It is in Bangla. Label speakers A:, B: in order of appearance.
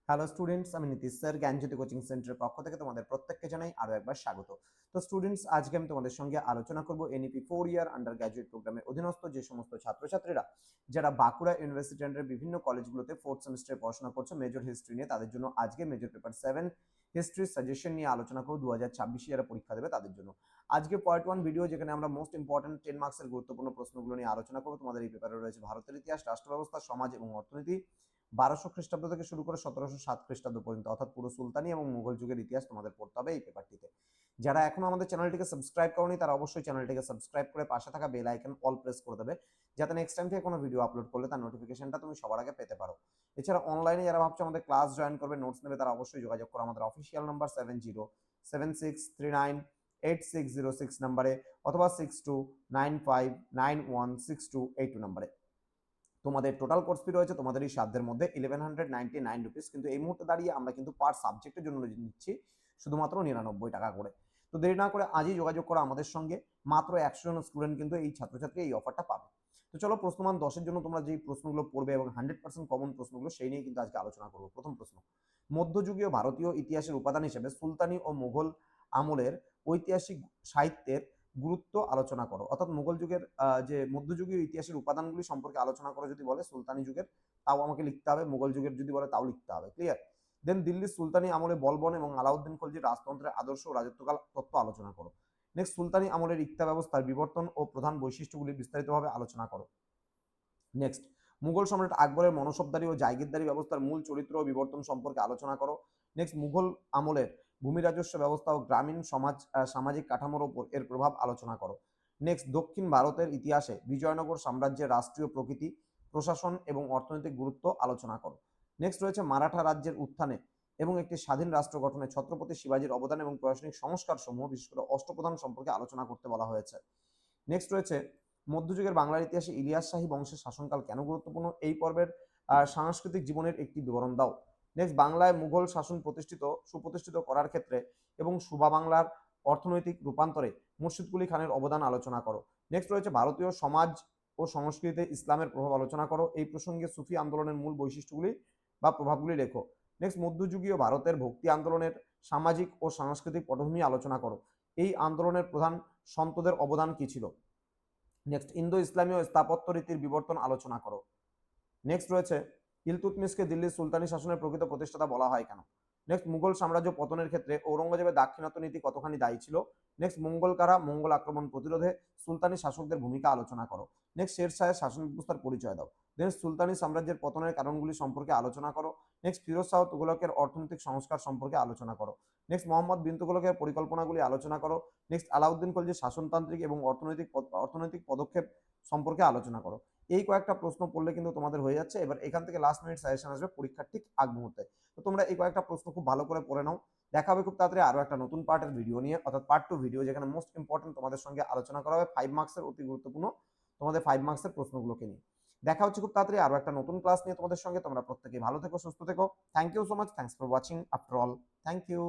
A: হ্যালো স্টুডেন্টস, আমি নীতিশ স্যার জ্ঞানজ্যোতি কোচিং সেন্টারের পক্ষ থেকে তোমাদের প্রত্যেককে জানাই আরো একবার স্বাগত। তো স্টুডেন্টস, আজকে আমি তোমাদের সঙ্গে আলোচনা করব এনইপি 4 ইয়ার আন্ডার গ্র্যাজুয়েট প্রোগ্রামের অধীনস্থ যে সমস্ত ছাত্রছাত্রীরা যারা বাঁকুড়া ইউনিভার্সিটি আন্ডারের বিভিন্ন কলেজগুলোতে 4th সেমিস্টারে পড়াশোনা করছে মেজর হিস্ট্রি নিয়ে, তাদের জন্য আজকে মেজর পেপার 7 হিস্ট্রি সাজেশন নিয়ে আলোচনা করব। 2026 যারা পরীক্ষা দেবে তাদের জন্য আজকে পার্ট 1 ভিডিও, যেখানে আমরা মোস্ট ইম্পর্টেন্ট 10 মার্কসের গুরুত্বপূর্ণ প্রশ্নগুলো নিয়ে আলোচনা করব। তোমাদের এই পেপারে রয়েছে ভারতের ইতিহাস, রাষ্ট্র ব্যবস্থা, সমাজ এবং অর্থনীতি, 1200 খ্রিস্টাব্দ থেকে শুরু করে 1707 খ্রিস্টাব্দ পর্যন্ত, অর্থাৎ পুরো সুলতানি এবং মুঘল যুগের ইতিহাস তোমাদের পড়তে হবে এই পেপারটিতে। যারা এখনো আমাদের চ্যানেলটিকে সাবস্ক্রাইব করনি তারা অবশ্যই চ্যানেলটিকে সাবস্ক্রাইব করে পাশে থাকা বেল আইকন অল প্রেস করে দেবে, যাতে নেক্সট টাইম থেকে কোনো ভিডিও আপলোড করলে তার নোটিফিকেশনটা তুমি সবার আগে পেতে পারো। এছাড়া অনলাইনে যারা ভাবছো আমাদের ক্লাস জয়েন করবে, নোটস নেবে, তারা অবশ্যই যোগাযোগ করো আমাদের অফিসিয়াল নাম্বার 7076398606 নাম্বারে, অথবা 6295916282 নাম্বারে। তোমাদের টোটাল কোর্স ফি রয়েছে তোমাদের এই সাধ্যের মধ্যে 1199 রুপিস, কিন্তু এই মুহূর্তে দাঁড়িয়ে আমরা কিন্তু পার সাবজেক্টের জন্য নিচ্ছি শুধুমাত্র 99 টাকা করে। তো দেরি না করে আজই যোগাযোগ করো আমাদের সঙ্গে, মাত্র 100 জন স্টুডেন্ট কিন্তু এই ছাত্রছাত্রী এই অফারটা পাবে। তো চলো, প্রশ্নমান 10-এর জন্য তোমরা যে প্রশ্নগুলো পড়বে এবং 100% কমন প্রশ্নগুলো, সেই নিয়ে কিন্তু আজকে আলোচনা করবো। প্রথম প্রশ্ন, মধ্যযুগীয় ভারতীয় ইতিহাসের উপাদান হিসেবে সুলতানি ও মুঘল আমলের ঐতিহাসিক সাহিত্যের গুরুত্ব আলোচনা করো। অর্থাৎ মুঘল যুগের যে মধ্যযুগীয় ইতিহাসের উপাদানগুলি সম্পর্কে আলোচনা করো যদি বলে, সুলতানি যুগের তাও আমাকে লিখতে হবে, মুঘল যুগের যদি বলে তাও লিখতে হবে। ক্লিয়ার? দেন দিল্লির সুলতানি আমলে বলবন এবং আলাউদ্দিন খলজির রাজতন্ত্রের আদর্শ ও রাজত্বকাল তত্ত্ব আলোচনা করো। নেক্সট, সুলতানি আমলের ইক্তা ব্যবস্থার বিবর্তন ও প্রধান বৈশিষ্ট্যগুলি বিস্তারিতভাবে আলোচনা করো। নেক্সট, মুঘল সম্রাট আকবরের মনসবদারি ও জায়গিরদারি ব্যবস্থার মূল চরিত্র ও বিবর্তন সম্পর্কে আলোচনা করো। নেক্সট, মুঘল আমলের ভূমি রাজস্ব ব্যবস্থা ও গ্রামীণ সামাজিক কাঠামোর ওপর এর প্রভাব আলোচনা করো। নেক্সট, দক্ষিণ ভারতের ইতিহাসে বিজয়নগর সাম্রাজ্যের রাষ্ট্রীয় প্রকৃতি, প্রশাসন এবং অর্থনৈতিক গুরুত্ব আলোচনা করো। নেক্সট রয়েছে মারাঠা রাজ্যের উত্থানে এবং একটি স্বাধীন রাষ্ট্র গঠনে ছত্রপতি শিবাজীর অবদান এবং প্রশাসনিক সংস্কার সমূহ, বিশেষ করে অষ্টপ্রধান সম্পর্কে আলোচনা করতে বলা হয়েছে। নেক্সট রয়েছে মধ্যযুগের বাংলার ইতিহাসে ইলিয়াস শাহী বংশের শাসনকাল কেন গুরুত্বপূর্ণ, এই পর্বের সাংস্কৃতিক জীবনের একটি বিবরণ দাও। নেক্সট, বাংলায় মুঘল শাসন সুপ্রতিষ্ঠিত করার ক্ষেত্রে এবং সুবা বাংলার অর্থনৈতিক রূপান্তরে মুর্শিদ কুলি খানের অবদান আলোচনা করো। নেক্সট রয়েছে ভারতীয় সমাজ ও সংস্কৃতিতে ইসলামের প্রভাব আলোচনা করো, এই প্রসঙ্গে সুফি আন্দোলনের মূল বৈশিষ্ট্যগুলি বা প্রভাবগুলি লেখো। নেক্সট, মধ্যযুগীয় ভারতের ভক্তি আন্দোলনের সামাজিক ও সাংস্কৃতিক পটভূমি আলোচনা করো, এই আন্দোলনের প্রধান সন্তদের অবদান কি ছিল। নেক্সট, ইন্দো ইসলামীয় স্থাপত্য রীতির বিবর্তন আলোচনা করো। নেক্সট রয়েছে ইলতুৎমিশকে দিল্লির সুলতানি শাসনের প্রকৃত প্রতিষ্ঠাতা বলা হয় কেন। নেক্সট, মুঘল সাম্রাজ্য পতনের ক্ষেত্রে ঔরঙ্গজেবের দাক্ষিণাত্য নীতি কতখানি দায়ী ছিল। নেক্সট, মঙ্গল কারা মঙ্গল আক্রমণ প্রতিরোধে সুলতানি শাসকদের ভূমিকা আলোচনা করো। নেক্সট, শের শাহের শাসন ব্যবস্থার পরিচয় দাও। নেক্সট, সুলতানি সাম্রাজ্যের পতনের কারণগুলি সম্পর্কে আলোচনা করো। নেক্সট, ফিরোজ শাহ তুগলকের অর্থনৈতিক সংস্কার সম্পর্কে আলোচনা করো। নেক্সট, মোহাম্মদ বিন তুগলকের পরিকল্পনাগুলি আলোচনা করো। নেক্সট, আলাউদ্দিন খলজির শাসনতান্ত্রিক এবং অর্থনৈতিক পদক্ষেপ সম্পর্কে আলোচনা করো। এই কয়েকটা প্রশ্ন পড়লে কিন্তু তোমাদের হয়ে যাচ্ছে। এবার এখান থেকে লাস্ট মিনিট সাজেশন আসবে পরীক্ষার ঠিক আগ মুহূর্তে। তো তোমরা এই কয়েকটা প্রশ্ন খুব ভালো করে পড়ে নাও। দেখা হবে খুব তাড়াতাড়ি আরো একটা নতুন পার্টের ভিডিও নিয়ে, অর্থাৎ পার্ট 2 ভিডিও, যেখানে মোস্ট ইম্পর্টেন্ট তোমাদের সঙ্গে আলোচনা করা হবে 5 মার্কসের অতি গুরুত্বপূর্ণ তোমাদের 5 মার্কসের প্রশ্নগুলোকে নিয়ে। দেখা হচ্ছে খুব তাড়াতাড়ি আরো একটা নতুন ক্লাস নিয়ে তোমাদের সঙ্গে। তোমরা প্রত্যেকেই ভালো থেকো, সুস্থ থেকো। Thank you so much, thanks for watching after all. Thank you.